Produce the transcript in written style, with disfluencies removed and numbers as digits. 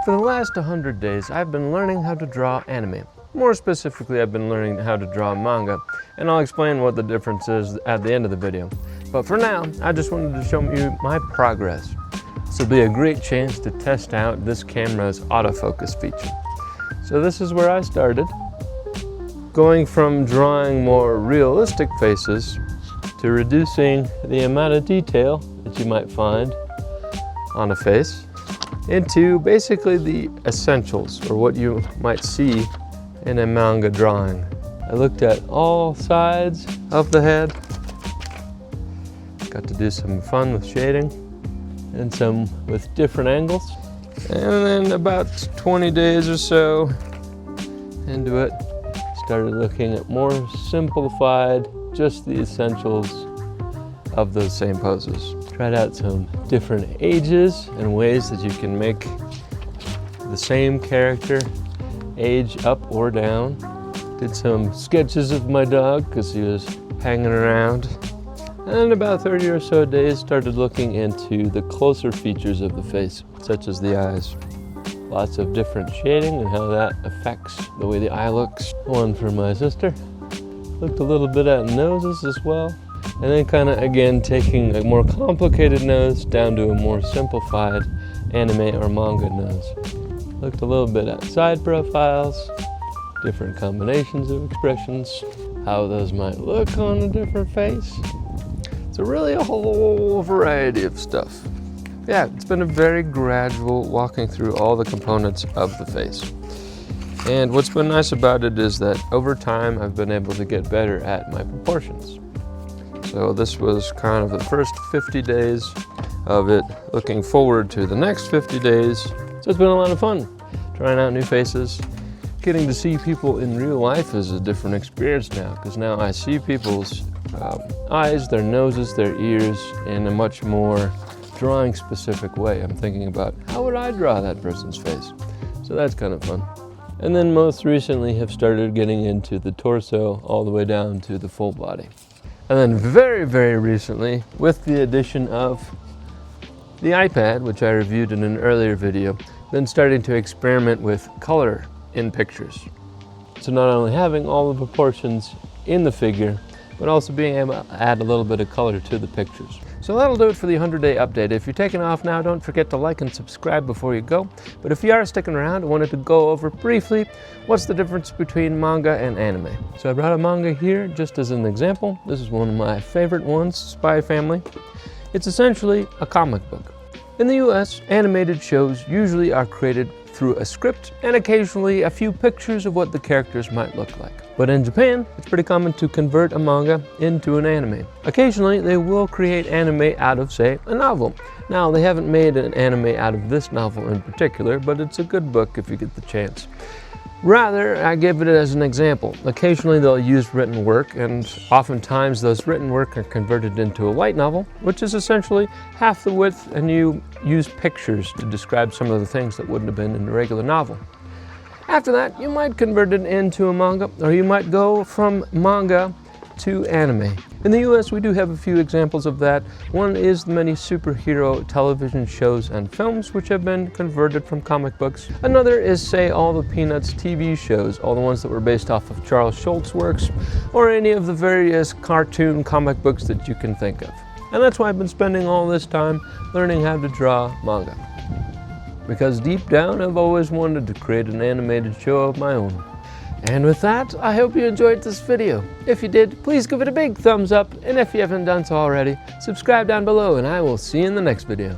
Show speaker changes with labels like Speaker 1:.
Speaker 1: For the last 100 days, I've been learning how to draw anime. More specifically, I've been learning how to draw manga, and I'll explain what the difference is at the end of the video. But for now, I just wanted to show you my progress. This will be a great chance to test out this camera's autofocus feature. So this is where I started, going from drawing more realistic faces to reducing the amount of detail that you might find on a face into basically the essentials, or what you might see in a manga drawing. I looked at all sides of the head, got to do some fun with shading and some with different angles. And then about 20 days or so into it, started looking at more simplified, just the essentials of those same poses. Tried out some different ages and ways that you can make the same character age up or down. Did some sketches of my dog because he was hanging around. And about 30 or so days started looking into the closer features of the face, such as the eyes. Lots of different shading and how that affects the way the eye looks. One for my sister. Looked a little bit at noses as well. And then kind of again taking a more complicated nose down to a more simplified anime or manga nose. Looked a little bit at side profiles, different combinations of expressions, how those might look on a different face. So really a whole variety of stuff. Yeah, it's been a very gradual walking through all the components of the face. And what's been nice about it is that over time I've been able to get better at my proportions. So this was kind of the first 50 days of it, looking forward to the next 50 days. So it's been a lot of fun, trying out new faces. Getting to see people in real life is a different experience now, because now I see people's eyes, their noses, their ears in a much more drawing specific way. I'm thinking about, how would I draw that person's face? So that's kind of fun. And then most recently have started getting into the torso all the way down to the full body. And then very, very recently, with the addition of the iPad, which I reviewed in an earlier video, been starting to experiment with color in pictures. So not only having all the proportions in the figure, but also being able to add a little bit of color to the pictures. So that'll do it for the 100-day update. If you're taking off now, don't forget to like and subscribe before you go. But if you are sticking around, I wanted to go over briefly what's the difference between manga and anime. So I brought a manga here just as an example. This is one of my favorite ones, Spy Family. It's essentially a comic book. In the US, animated shows usually are created through a script and occasionally a few pictures of what the characters might look like. But in Japan, it's pretty common to convert a manga into an anime. Occasionally, they will create anime out of, say, a novel. Now, they haven't made an anime out of this novel in particular, but it's a good book if you get the chance. Rather, I give it as an example. Occasionally, they'll use written work, and oftentimes those written work are converted into a light novel, which is essentially half the width, and you use pictures to describe some of the things that wouldn't have been in a regular novel. After that, you might convert it into a manga, or you might go from manga to anime. In the US, we do have a few examples of that. One is the many superhero television shows and films which have been converted from comic books. Another is, say, all the Peanuts TV shows, all the ones that were based off of Charles Schulz's works, or any of the various cartoon comic books that you can think of. And that's why I've been spending all this time learning how to draw manga. Because deep down, I've always wanted to create an animated show of my own. And with that, I hope you enjoyed this video. If you did, please give it a big thumbs up, and if you haven't done so already, subscribe down below, and I will see you in the next video.